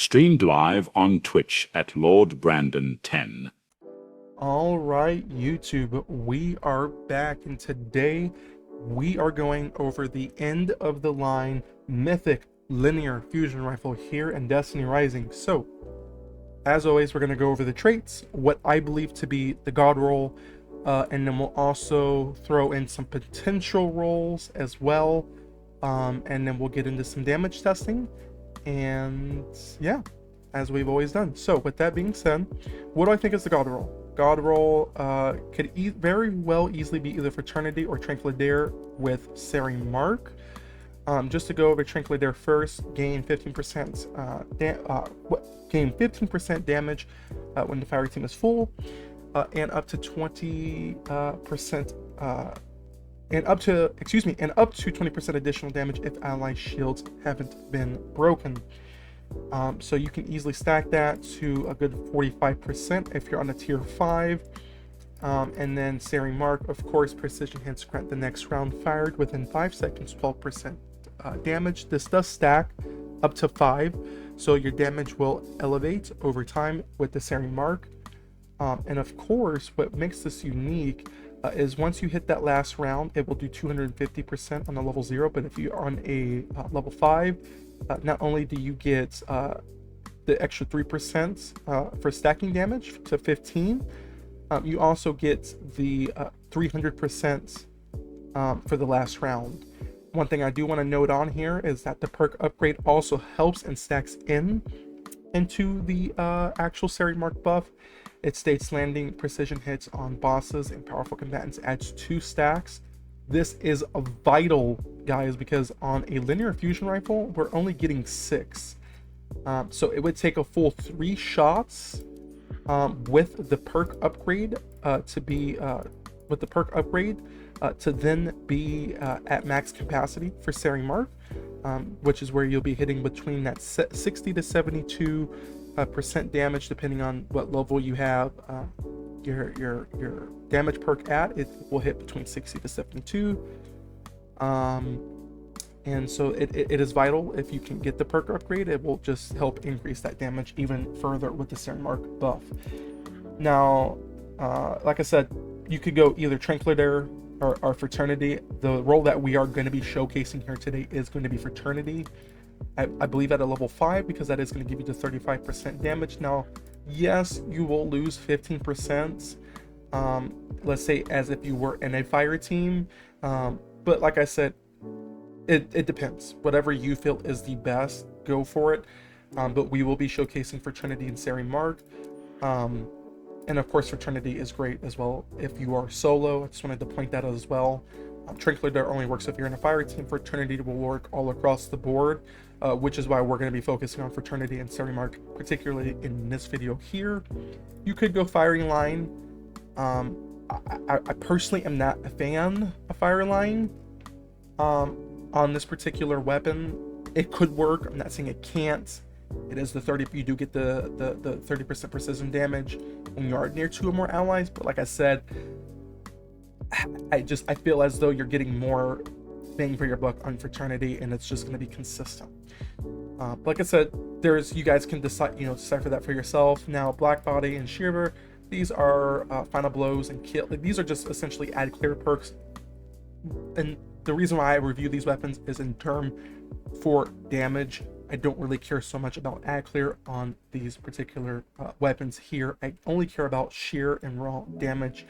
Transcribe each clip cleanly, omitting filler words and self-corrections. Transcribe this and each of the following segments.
streamed live on Twitch at Lord Brandon 10. All right, YouTube, we are back, and today we are going over the end of the line mythic linear fusion rifle here in Destiny Rising. So, as always, we're going to go over the traits, what I believe to be the god roll, and then we'll also throw in some potential rolls as well, and then we'll get into some damage testing, and yeah, as we've always done. So, with that being said, what do I think is the god roll? God roll could very well easily be either Fraternity or Tranquilidaire with Sari Mark. Just to go over Tranquilidaire first, gain 15% gain 15% damage when the fire team is full, and up to 20% and up to 20% additional damage if ally shields haven't been broken. So you can easily stack that to a good 45% if you're on a tier 5. And then Sari Mark, of course, precision hits grant the next round fired within 5 seconds 12% damage. This does stack up to 5, so your damage will elevate over time with the Sari Mark. And of course, what makes this unique is once you hit that last round, it will do 250% on a level 0, but if you're on a level 5, not only do you get the extra 3% for stacking damage to 15, you also get the 300% for the last round. One thing I do want to note on here is that the perk upgrade also helps and stacks into the actual Sari Mark buff. It states landing precision hits on bosses and powerful combatants adds 2 stacks. This is vital, guys, because on a linear fusion rifle, we're only getting 6. So it would take a full 3 shots with the perk upgrade to then be at max capacity for Sari Mark, which is where you'll be hitting between that 60 to 72% damage, depending on what level you have your damage perk at. It will hit between 60 to 72, and so it is vital. If you can get the perk upgrade, it will just help increase that damage even further with the Sari Mark buff. Now, like I said, you could go either Tranquilidaire or Fraternity. The role that we are going to be showcasing here today is going to be Fraternity. I believe at a level 5, because that is going to give you the 35% damage. Now, yes, you will lose 15%, let's say as if you were in a fire team, but like I said, it depends. Whatever you feel is the best, go for it. But we will be showcasing Fraternity and Sari Mark, and of course Fraternity is great as well if you are solo. I just wanted to point that out as well. Tranquilidaire only works if you're in a fire team. Fraternity will work all across the board, which is why we're going to be focusing on Fraternity and Sari Mark, particularly in this video here. You could go firing line. I personally am not a fan of fire line on this particular weapon. It could work. I'm not saying it can't. It is the 30. You do get the 30% precision damage when you are near 2 or more allies, but like I said, I feel as though you're getting more bang for your buck on Fraternity, and it's just going to be consistent. Like I said, you guys can decipher that for yourself. Now, Black Body and Shiver, these are final blows and kill. These are just essentially add clear perks, and the reason why I review these weapons is in term for damage. I don't really care so much about add clear on these particular weapons here. I only care about sheer and raw damage.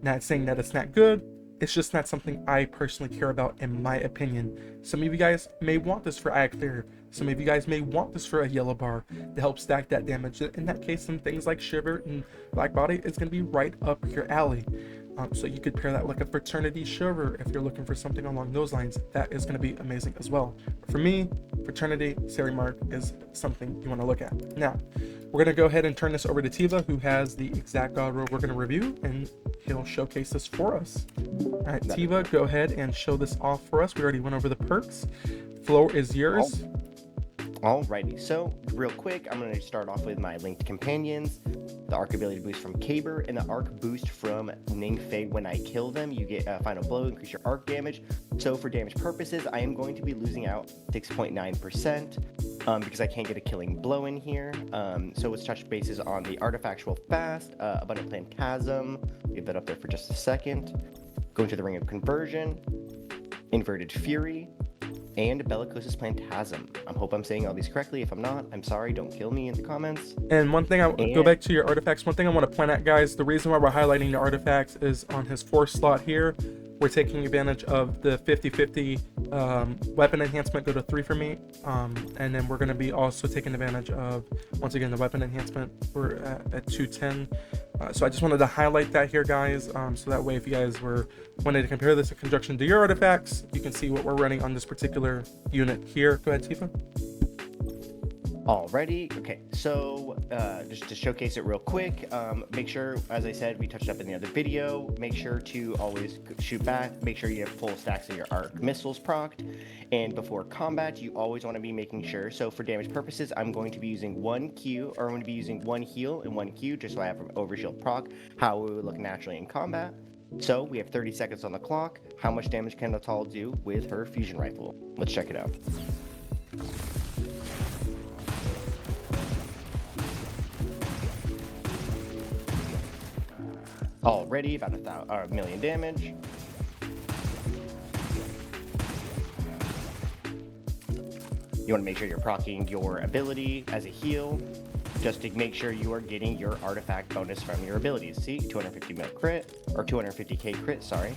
Not saying that it's not good, it's just not something I personally care about, in my opinion. Some of you guys may want this for add clear. Some of you guys may want this for a yellow bar to help stack that damage. In that case, some things like Shiver and Black Body is going to be right up your alley. So you could pair that with a Fraternity Shiver if you're looking for something along those lines. That is going to be amazing as well. But for me, Fraternity, Sari Mark is something you want to look at. Now, we're going to go ahead and turn this over to Tiva, who has the exact god roll we're going to review, and he'll showcase this for us. All right, Tiva, go ahead and show this off for us. We already went over the perks. Floor is yours. Alrighty, so real quick, I'm going to start off with my linked companions. The arc ability boost from Caber and the arc boost from Ningfei. When I kill them, you get a final blow, increase your arc damage. So for damage purposes, I am going to be losing out 6.9%. because I can't get a killing blow in here. So let's touch bases on the Artifactual Fast, Abundant Plantasm, leave that up there for just a second. Go into the Ring of Conversion, Inverted Fury, and Bellicosus Plantasm. I hope I'm saying all these correctly. If I'm not, I'm sorry, don't kill me in the comments. And one thing, go back to your artifacts. One thing I want to point out, guys, the reason why we're highlighting the artifacts is on his 4th slot here, we're taking advantage of the 50-50 weapon enhancement, go to 3 for me. And then we're going to be also taking advantage of, once again, the weapon enhancement. We're at 210. So I just wanted to highlight that here, guys, so that way if you guys were wanting to compare this in conjunction to your artifacts, you can see what we're running on this particular unit here. Go ahead, Tifa. Alrighty, okay, so just to showcase it real quick, make sure, as I said, we touched up in the other video, make sure to always shoot back, make sure you have full stacks of your arc missiles procced, and before combat, you always want to be making sure, so for damage purposes, I'm going to be using 1 Q, or I'm going to be using 1 heal and 1 Q, just so I have an overshield proc, how it would look naturally in combat. So, we have 30 seconds on the clock. How much damage can Natal do with her fusion rifle? Let's check it out. Already about a million damage. You want to make sure you're proccing your ability as a heal, just to make sure you are getting your artifact bonus from your abilities. See, 250 mil crit, or 250k crit, sorry.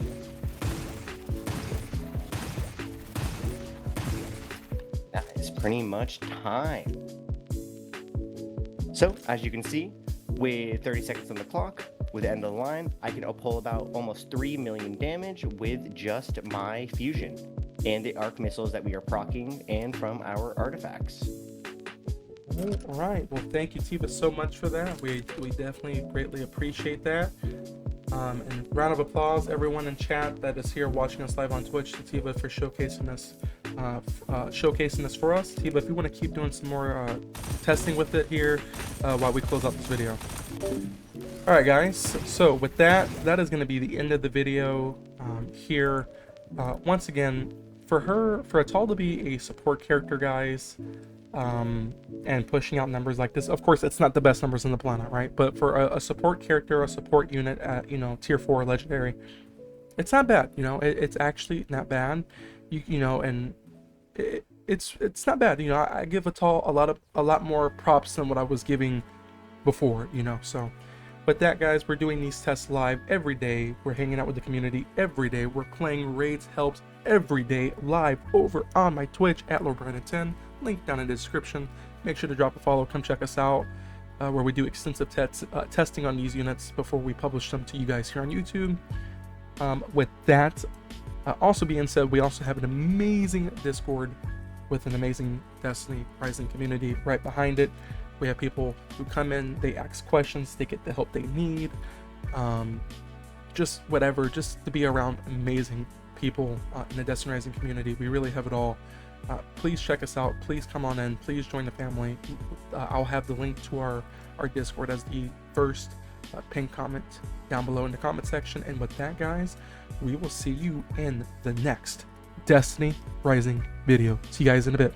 That is pretty much time. So, as you can see, with 30 seconds on the clock, with the end of the line, I can pull about almost 3 million damage with just my fusion and the arc missiles that we are proccing and from our artifacts. All right. Well, thank you, Tifa, so much for that. We definitely greatly appreciate that. And round of applause, everyone in chat that is here watching us live on Twitch, to Tifa for showcasing this for us. Tifa, if you want to keep doing some more testing with it here while we close out this video. All right, guys. So with that is going to be the end of the video here. Once again, for Atal to be a support character, guys, and pushing out numbers like this, of course, it's not the best numbers on the planet, right? But for a support character, a support unit at, you know, tier 4 legendary, it's not bad. You know, it's actually not bad. You know, and it's not bad. You know, I give Atal a lot more props than what I was giving before. You know, so. With that, guys, we're doing these tests live every day. We're hanging out with the community every day. We're playing raids, helps every day live over on my Twitch at LordBrandon10. Link down in the description. Make sure to drop a follow. Come check us out where we do extensive testing on these units before we publish them to you guys here on YouTube. With that also being said, we also have an amazing Discord with an amazing Destiny Rising community right behind it. We have people who come in, they ask questions, they get the help they need, just whatever, just to be around amazing people in the Destiny Rising community. We really have it all. Please check us out. Please come on in. Please join the family. I'll have the link to our Discord as the first pinned comment down below in the comment section. And with that, guys, we will see you in the next Destiny Rising video. See you guys in a bit.